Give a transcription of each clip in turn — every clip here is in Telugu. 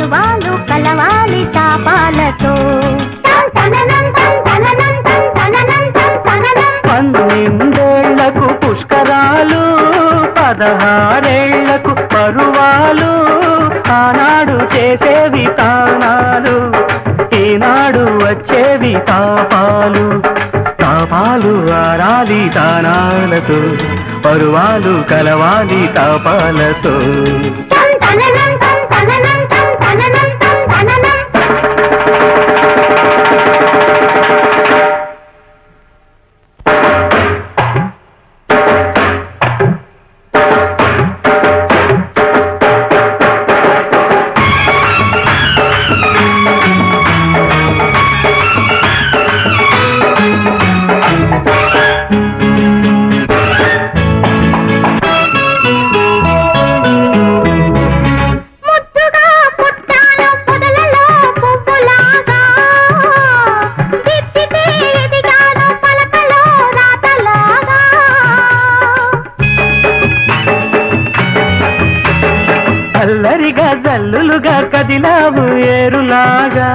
పరువాలు కలవాలి తాపాలతో. 12 పుష్కరాలు 16 పరువాలు, ఆనాడు చేసేవి తానాలు, ఈనాడు వచ్చేవి తాపాలు. తాపాలు ఆరాలి తానాలతో, పరువాలు కలవాలి తాపాలతో. అల్లరిగా జల్లులుగా కదిలావు ఏరులాగా,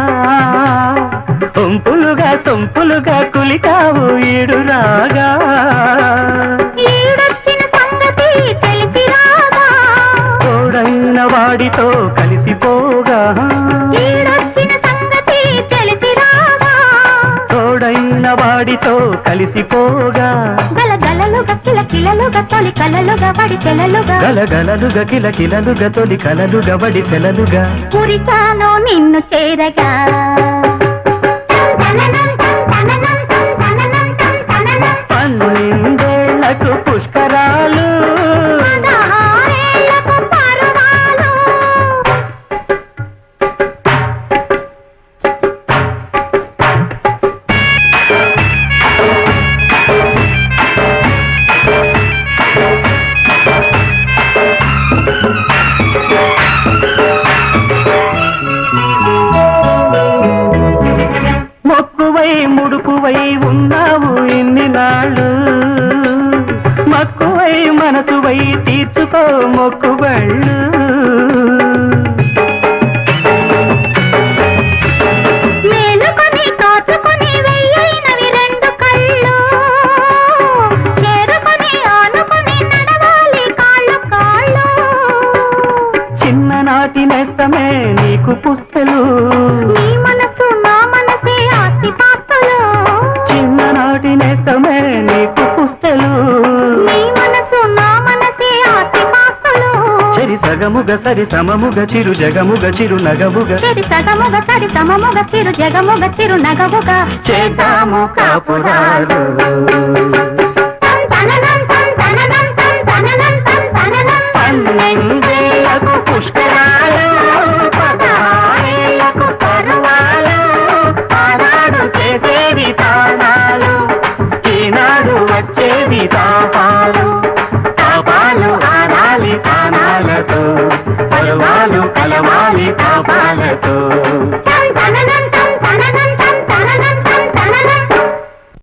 సొంపులుగా సొంపులుగా కులికావు ఈడురాగా. తోడైన వాడితో కలిసిపోగా, తోడైన వాడితో కలిసిపోగా. గలగలలుగా కిలకిలలుగా తొలి కలలుగా వడి చెలలుగా, గలగలలుగా కిలకిలలుగా తొలి కలలుగా వడి సెలలుగా. పురితాను నిన్ను చేరగా. 12 పుష్కరాలు 16 పరువాలు. మొక్కువై ముడుకువై ఉన్నావు ఇన్ని నాళ్ళు, మక్కువై మనసువై తీర్చుకో మొక్కుబళ్ళు. మేలుకొని కాచుకొని వెయ్యైనవి 2 కళ్ళు, చేరుకొని ఆనుకొని నడవాలి కాళ్ళు కాళ్ళు. చిన్ననాటి నేస్తమే నీకు పుస్తలు, నీ మనసు నా మనసే ఆస్తిపాస్తులు. చిన్ననాటి నేస్తమే నీకు పుస్తలు. నీ మనసు నా మనసే ఆస్తిపాస్తులు. చెరి సగముగ సరి సమముగ చిరు జగముగ చిరు నగముగ, చెరి సగముగ సరి సమముగ చిరు జగముగ చిరు నగముగ. చేద్దాము కాపురాలు.